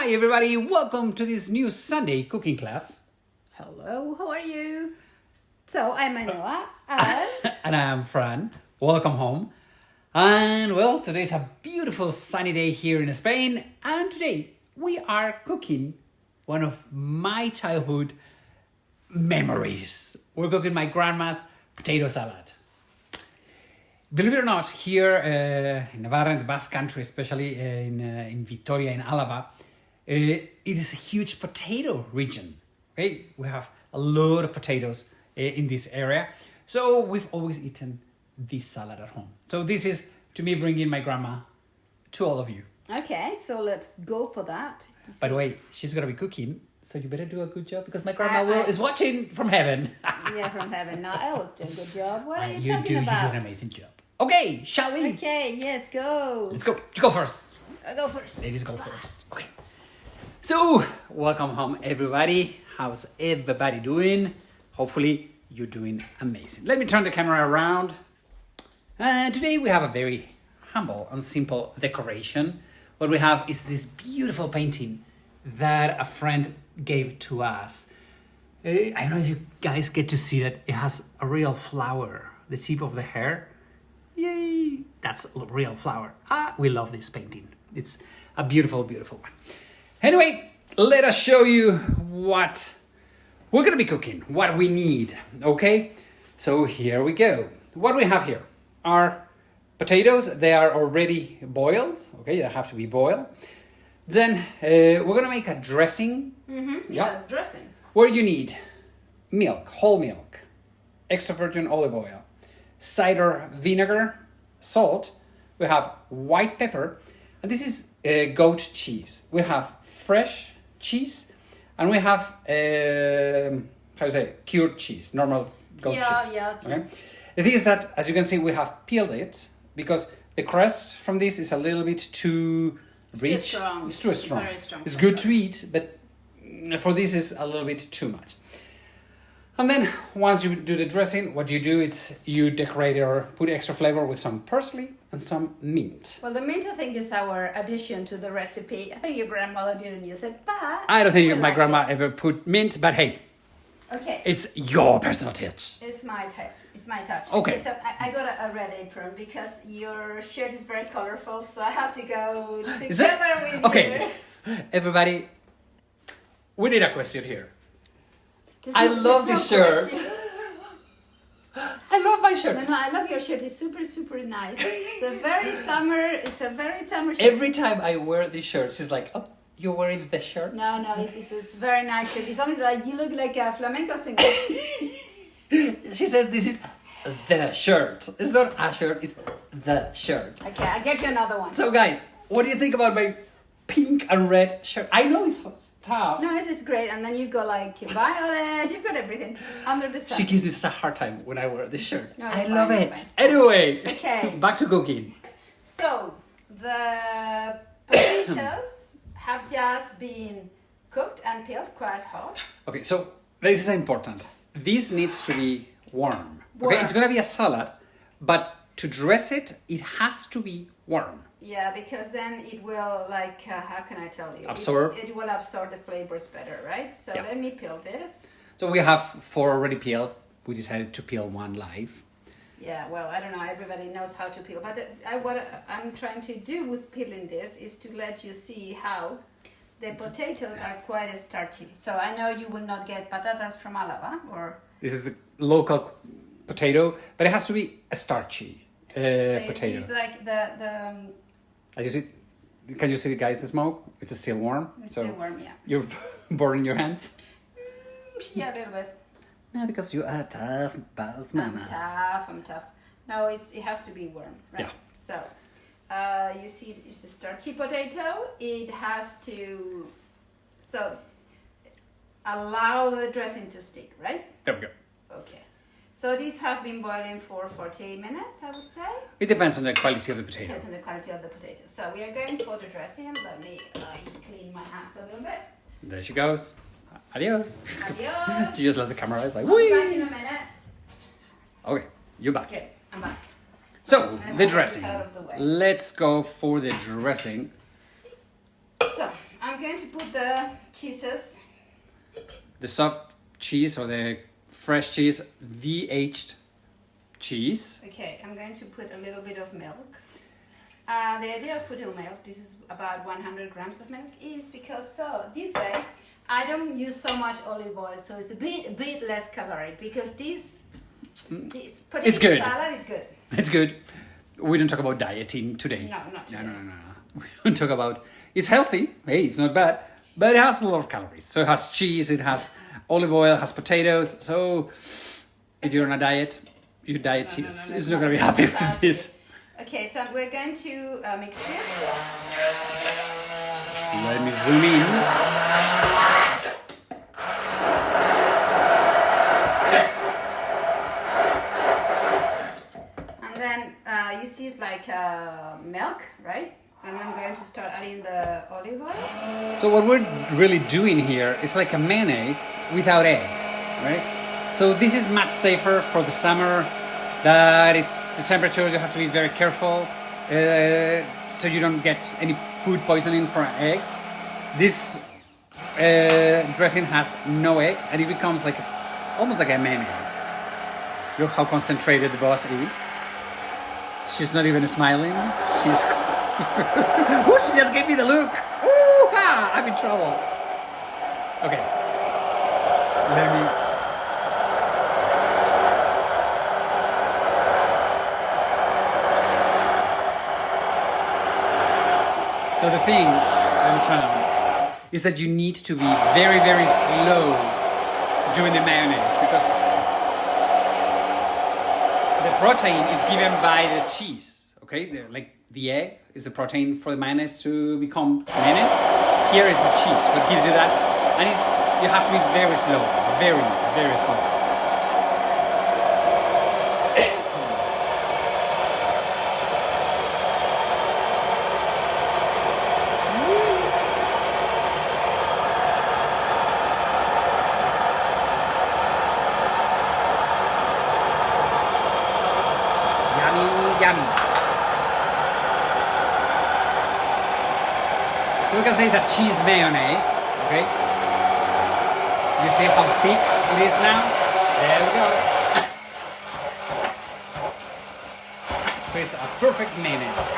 Hi everybody, welcome to this new Sunday cooking class. Hello, how are you? So I'm Manuela and And I'm Fran. Welcome home. And well, today's a beautiful sunny day here in Spain. And today we are cooking one of my childhood memories. We're cooking my grandma's potato salad. Believe it or not, here in Navarra, in the Basque Country, especially in Vitoria, in Álava, it is a huge potato region. Okay, we have a lot of potatoes in this area, so we've always eaten this salad at home. So this is to me bringing my grandma to all of you. okay, so let's go for that. By the way, she's gonna be cooking, so you better do a good job because my grandma is watching from heaven. Yeah, from heaven. No, I always do a good job. What are you You talking do about? an amazing job. Okay, shall we? Okay, yes, go. Let's go. You go first. I'll go first. Ladies go first. Okay. So, welcome home, everybody. How's everybody doing? Hopefully, you're doing amazing. Let me turn the camera around. And today we have a very humble and simple decoration. What we have is this beautiful painting that a friend gave to us. I don't know if you guys get to see that it has a real flower, the tip of the hair. Yay! That's a real flower. We love this painting. It's a beautiful, beautiful one. Anyway, let us show you what we're gonna be cooking, what we need, okay? So here we go. What we have here are potatoes. They are already boiled, okay? They have to be boiled. Then we're gonna make a dressing. Yeah, dressing. Where you need milk, whole milk, extra virgin olive oil, cider vinegar, salt. We have white pepper, and this is goat cheese. We have fresh cheese, and we have how to say cured cheese, normal goat cheese. Yeah. Okay. The thing is that, as you can see, we have peeled it because the crust from this is a little bit too rich. Too strong. It's too strong. Very strong. It's good to eat, but for this is a little bit too much. And then once you do the dressing, what you do is you decorate or put extra flavor with some parsley and some mint. Well, the mint, I think, is our addition to the recipe. I think your grandmother didn't use it, but I don't think we my like grandma it. ever put mint, but hey, Okay. it's your personal touch. It's my type. It's my touch. Okay. So I got a red apron because your shirt is very colorful, so I have to go Is together that with okay? you. Everybody, we need a question here. There's I no- love there's this no shirt. question. I love my shirt. No, I love your shirt. It's super, super nice. It's a very summer. It's a very summer shirt. Every time I wear this shirt, she's like, "Oh, you're wearing the shirt?" No, it's very nice shirt. It's only like you look like a flamenco singer. She says this is the shirt. It's not a shirt, it's the shirt. Okay, I'll get you another one. So guys, what do you think about my pink and red shirt? I know it's tough. No, this is great. And then you've got like violet. You've got everything under the sun. She gives me such a hard time when I wear this shirt. No, I it's love fine, it. it's fine. Anyway, Okay. back to cooking. So the potatoes have just been cooked and peeled quite hot. Okay, so this is important. This needs to be warm. Okay, Warm. it's gonna be a salad, but to dress it, it has to be warm. Yeah, because then it will like how can I tell you? Absorb. It will absorb the flavors better, right? So Yeah. let me peel this. So we have 4 already peeled. We decided to peel 1 live. Yeah, well, I don't know. Everybody knows how to peel, but what I'm trying to do with peeling this is to let you see how the potatoes are quite starchy. So I know you will not get patatas from Álava or. This is a local potato, but it has to be a starchy So you see, potato. it's like the As you see, can you see, guys, the smoke? It's still warm. it's So still warm, yeah. you're burning your hands. Yeah, a little bit. No, because you are tough, boss mama. I'm tough. No, it has to be warm, right? Yeah. So, you see, it's a starchy potato. It has to, so, allow the dressing to stick, right? There we go. Okay. So these have been boiling for 48 minutes, I would say. It depends on the quality of the potato. Depends on the quality of the potato. So we are going for the dressing. Let me clean my hands a little bit. There she goes. Adios. Adios. You just let the camera. It's like, I'll be whee. back in a minute. Okay, you're back. Okay, I'm back. So, I'm the out dressing. of the way. Let's go for the dressing. So I'm going to put the cheeses. The soft cheese or the fresh cheese, the aged cheese. Okay, I'm going to put a little bit of milk. The idea of putting milk, this is about 100 grams of milk, is because this way I don't use so much olive oil, so it's a bit less caloric, because this potato salad is good. It's good. We don't talk about dieting today. No, not today. No. We don't talk about. It's healthy. Hey, it's not bad, but it has a lot of calories. So it has cheese, it has olive oil, it has potatoes. So if you're on a diet, your diet is not going to be happy with this. Okay, so we're going to mix this. Let me zoom in. And then you see it's like milk, right? And I'm going to start adding the olive oil. So what we're really doing here is like a mayonnaise without egg, right? So this is much safer for the summer. That it's the temperatures, you have to be very careful so you don't get any food poisoning from eggs. This dressing has no eggs and it becomes like almost like a mayonnaise. Look how concentrated the boss is. She's not even smiling. She's oh, she just gave me the look. Ooh, I'm in trouble. Okay. Let me. So the thing, let me turn on, is that you need to be very, very slow doing the mayonnaise because the protein is given by the cheese. Okay, like the egg is the protein for the mayonnaise to become mayonnaise. Here is the cheese, what gives you that, and you have to be very slow, very, very slow. Yummy. So we can say it's a cheese mayonnaise, okay? You see how thick it is now? There we go. So it's a perfect mayonnaise.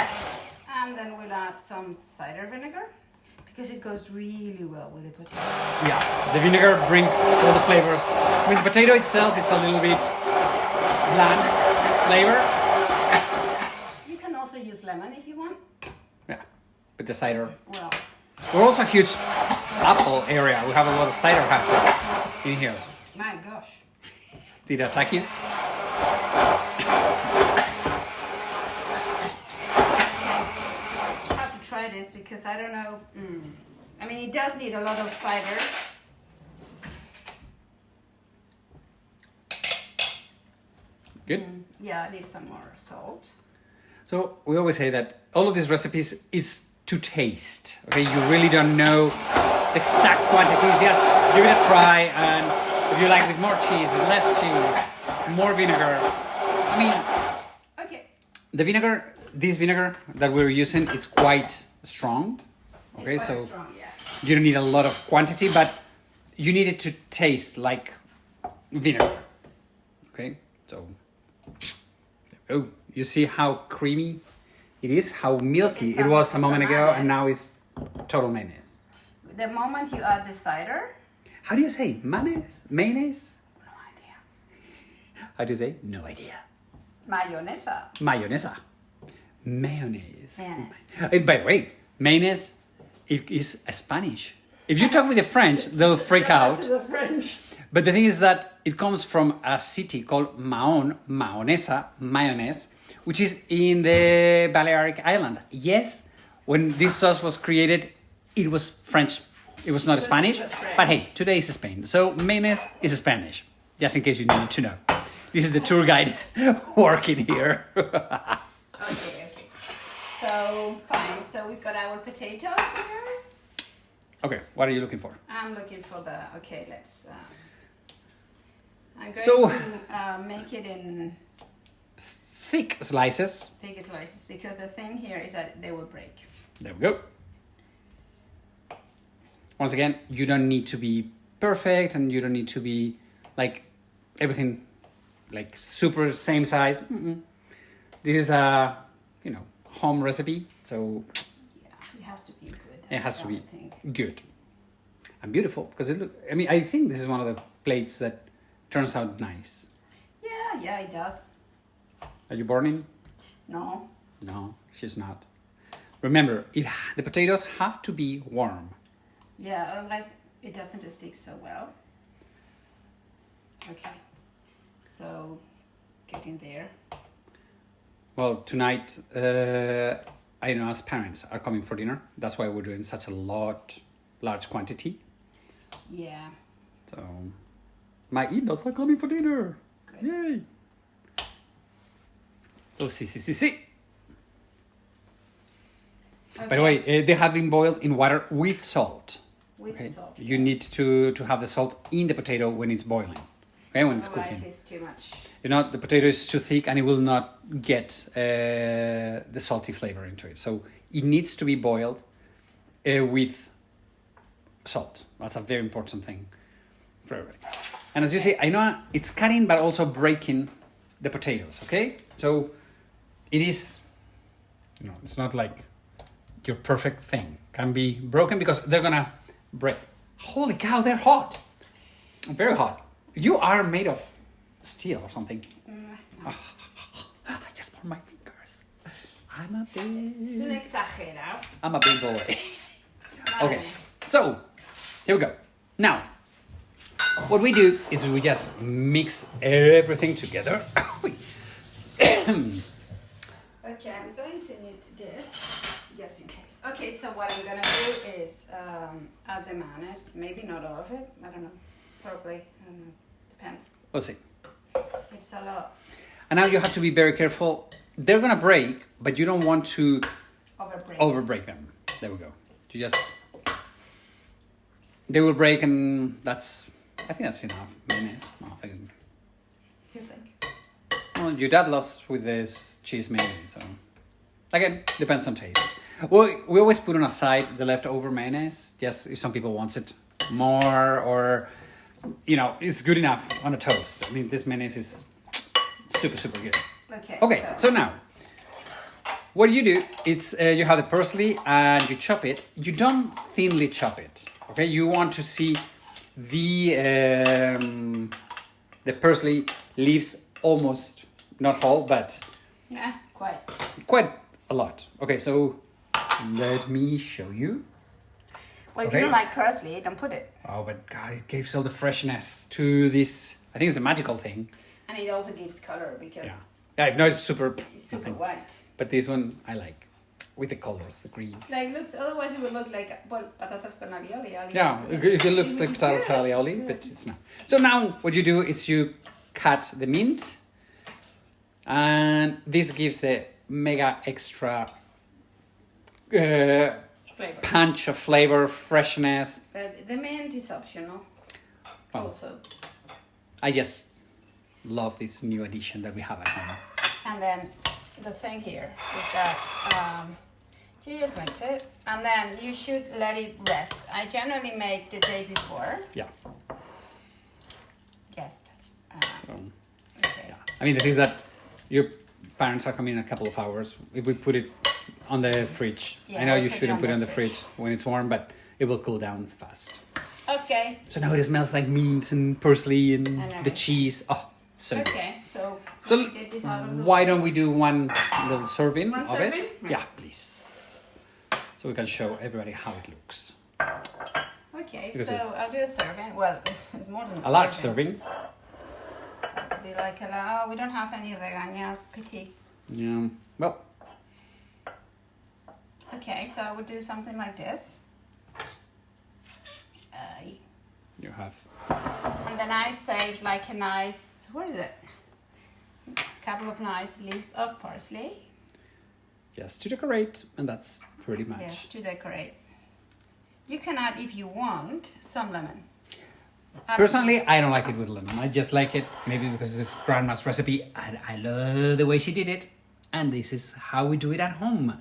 And then we'll add some cider vinegar because it goes really well with the potato. Yeah, the vinegar brings all the flavors. I mean, the potato itself, it's a little bit bland flavor. Use lemon if you want. Yeah, but the cider. Well, we're also a huge apple area. We have a lot of cider houses in here. My gosh. Did I attack you? I have to try this because I don't know. I mean, it does need a lot of cider. Good. Yeah, I need some more salt. So we always say that all of these recipes is to taste. Okay, you really don't know the exact quantities. Just give it a try, and if you like with more cheese, with less cheese, more vinegar. I mean, okay. The vinegar, this vinegar that we're using, is quite strong. Okay, it's quite so strong, yeah. you don't need a lot of quantity, but you need it to taste like vinegar. Okay, so oh. You see how creamy it is, how milky it was a moment ago, and now it's total mayonnaise. The moment you add the cider. How do you say mayonnaise? Mayonnaise? No idea. How do you say? No idea. Mayonnaise. Mayonnaise. Mayonnaise. Yes. And by the way, mayonnaise is Spanish. If you talk with the French, they'll freak out. To the French. But the thing is that it comes from a city called Mayonnaise, which is in the Balearic Island. Yes, when this sauce was created, it was French. It was not Spanish. But hey, today is Spain. So mayonnaise is Spanish, just in case you need to know. This is the tour guide working here. Okay. So, fine. So we've got our potatoes here. Okay, what are you looking for? I'm looking for the, okay, let's, I'm going So- to make it in Thick slices. big slices because the thing here is that they will break. There we go. once again, you don't need to be perfect and you don't need to be like everything like super same size. This is a, you know, home recipe, so Yeah, it has to be good. it has to be thing. good and beautiful because I think this is one of the plates that turns out nice. Yeah, it does. Are you burning? No. No, she's not. Remember, the potatoes have to be warm. Yeah, otherwise it doesn't stick so well. Okay, so get in there. Well, tonight, I know as parents are coming for dinner. That's why we're doing such a large quantity. Yeah. So, my in-laws are coming for dinner. Good. Yay! So, see. Okay. By the way, they have been boiled in water with salt. With salt. You need to have the salt in the potato when it's boiling. Okay, when it's Otherwise cooking. it's too much. You know, the potato is too thick and it will not get the salty flavor into it. So it needs to be boiled with salt. That's a very important thing for everybody. And as you see, I know it's cutting but also breaking the potatoes, okay? So it is, you know, it's not like your perfect thing. Can be broken because they're gonna break. Holy cow, they're hot. Very hot. You are made of steel or something. No. I just burn my fingers. Es un exagerado. I'm a big boy. Vale. Okay, so here we go. Now, what we do is we just mix everything together. Okay, I'm going to need this just in case. Okay, so what I'm gonna do is add the mayonnaise. Maybe not all of it. I don't know. Probably. I don't know. Depends. We'll see. It's a lot. And now you have to be very careful. They're gonna break, but you don't want to overbreak them. There we go. You just, they will break, and I think that's enough mayonnaise. No, I think. You think? Well, your dad loves with this cheese mayonnaise, so again, depends on taste. Well, we always put on a side the leftover mayonnaise, just if some people wants it more, or you know, it's good enough on a toast. I mean, this mayonnaise is super good. Okay, so now what you do, it's you have the parsley and you chop it. You don't thinly chop it. Okay, you want to see the parsley leaves almost not whole, but Yeah, quite a lot. Okay, so let me show you. Well, if Okay. you don't like parsley, don't put it. Oh, but God, it gives all the freshness to this. I think it's a magical thing. And it also gives color because Yeah, if not, it's super. it's super white. But this one I like with the colors, the green. It's like looks. Otherwise, it would look like patatas con alioli. Yeah, it looks like potatoes good. con aioli, but it's not. So now what you do is you cut the mint, and this gives the mega extra Flavor. punch of flavor, freshness. But the mint is optional. Well, Also, I just love this new addition that we have at home. and then the thing here is that you just mix it, and then you should let it rest. I generally make the day before. Yeah. Just. Okay. Yeah. I mean, the thing is that your parents are coming in a couple of hours. If we put it on the fridge, Yeah, I know I'll you put it shouldn't on put it the on the fridge. fridge when it's warm, but it will cool down fast. Okay. So now it smells like mint and parsley and the everything. cheese. Oh, so good. Okay. So. So get this out of the why don't we do one little serving One of serving? it? Right. Yeah, please. So we can show everybody how it looks. Okay, Because so it's- I'll do a serving. Well, it's more than A large serving. That would be like we don't have any regañas, pity. Yeah. Well, Okay, so I would do something like this. you have. And then I saved like a nice, what is it? Couple of nice leaves of parsley. Just to decorate, and that's pretty much. Yes, to decorate. You can add, if you want, some lemon. Personally, I don't like it with lemon. I just like it maybe because it's grandma's recipe and I love the way she did it. And this is how we do it at home.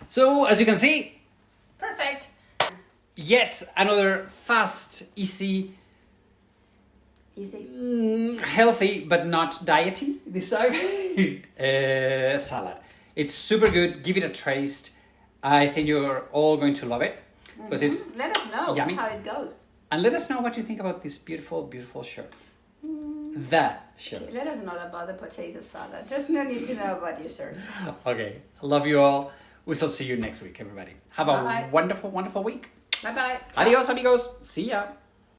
So, as you can see, Perfect. yet another fast, easy, healthy but not diety this time salad. It's super good. Give it a taste. I think you're all going to love it because it's let us know yummy. how it goes. And let us know what you think about this beautiful, beautiful shirt. The shirt. Let us know about the potato salad. There's no need to know about your shirt. Okay. Love you all. We shall see you next week, everybody. Have a Bye. wonderful, wonderful week. Bye bye. Adios, amigos. See ya.